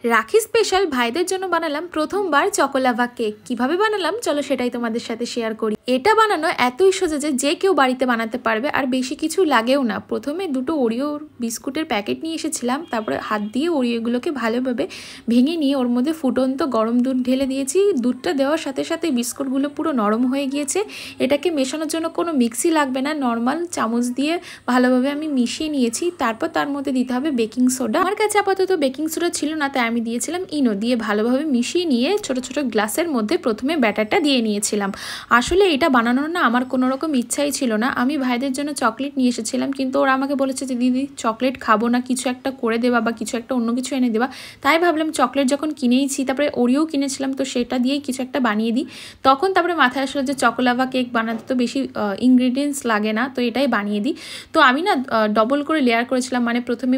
রাখি স্পেশাল ভাইদের জন্য বানালাম প্রথমবার চকোলাভা কেক। কিভাবে বানালাম চলো সেটাই তোমাদের সাথে শেয়ার করি। এটা বানানো এতই সোজা যে কেউ বাড়িতে বানাতে পারবে, আর বেশি কিছু লাগেও না। প্রথমে দুটো ওরিও বিস্কুটের প্যাকেট নিয়ে এসেছিলাম, তারপরে হাত দিয়ে ওরিওগুলোকে ভালোভাবে ভেঙে নিয়ে ওর মধ্যে ফুটন্ত গরম দুধ ঢেলে দিয়েছি। দুধটা দেওয়ার সাথে সাথে বিস্কুটগুলো পুরো নরম হয়ে গিয়েছে। এটাকে মেশানোর জন্য কোনো মিক্সি লাগবে না, নর্মাল চামচ দিয়ে ভালোভাবে আমি মিশিয়ে নিয়েছি। তারপর তার মধ্যে দিতে হবে বেকিং সোডা। আমার কাছে আপাতত বেকিং সোডা ছিল না, তাই আমি দিয়েছিলাম ইনো। দিয়ে ভালোভাবে মিশিয়ে নিয়ে ছোট ছোট গ্লাসের মধ্যে প্রথমে ব্যাটারটা দিয়ে নিয়েছিলাম। আসলে এটা বানানোর না আমার কোনো রকম ইচ্ছাই ছিল না। আমি ভাইদের জন্য চকলেট নিয়ে এসেছিলাম, কিন্তু ওরা আমাকে বলেছে যে দিদি চকলেট খাবো না, কিছু একটা করে দেবা বা কিছু একটা অন্য কিছু এনে দেবা। তাই ভাবলাম চকলেট যখন কিনেইছি, তারপরে ওরিও কিনেছিলাম, তো সেটা দিয়েই কিছু একটা বানিয়ে দিই। তখন তারপরে মাথায় আসলো যে চকোলাভা কেক বানাতে তো বেশি ইনগ্রিডিয়েন্টস লাগে না, তো এটাই বানিয়ে দিই। তো আমি না ডবল করে লেয়ার করেছিলাম, মানে প্রথমে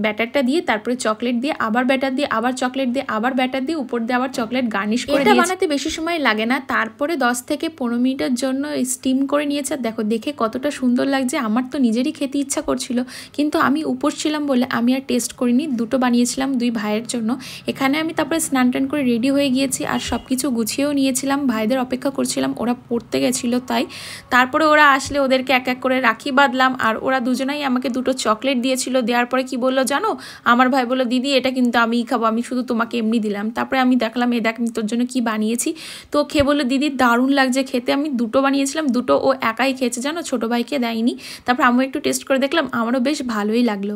ব্যাটারটা দিয়ে, তারপরে চকলেট দিয়ে, আবার ব্যাটার দিয়ে, আবার চকলেট দিয়ে, আবার ব্যাটার দিয়ে, উপর দিয়ে আবার চকলেট গার্নিশ করে। এটা বানাতে বেশি সময় লাগে না। তারপরে 10 থেকে 15 মিনিটের জন্য স্টিম করে নিয়েছে। আর দেখো দেখে কতটা সুন্দর লাগছে। আমার তো নিজেরই খেতে ইচ্ছা করছিল, কিন্তু আমি উপোস ছিলাম বলে আমি আর টেস্ট করিনি। দুটো বানিয়েছিলাম দুই ভাইয়ের জন্য। এখানে আমি তারপরে স্নান টান করে রেডি হয়ে গিয়েছি, আর সব কিছু গুছিয়েও নিয়েছিলাম। ভাইদের অপেক্ষা করছিলাম, ওরা পড়তে গেছিলো তাই। তারপরে ওরা আসলে ওদেরকে এক এক করে রাখি বাঁধলাম, আর ওরা দুজনেই আমাকে দুটো চকলেট দিয়েছিল। দেওয়ার পরে কি বললো জানো, আমার ভাই বললো দিদি এটা কিন্তু আমিই খাবো, আমি শুধু তোমাকে এমনি দিলাম। তারপরে আমি দেখলাম দেখ আমি তোর জন্য কি বানিয়েছি। তো খেয়ে বললো দিদি দারুণ লাগছে খেতে। আমি দুটো বানিয়েছিলাম, দুটো ও একাই খেয়েছে জানো, ছোটো ভাইকে দেয়নি। তারপর আমিও একটু টেস্ট করে দেখলাম, আমারও বেশ ভালোই লাগলো।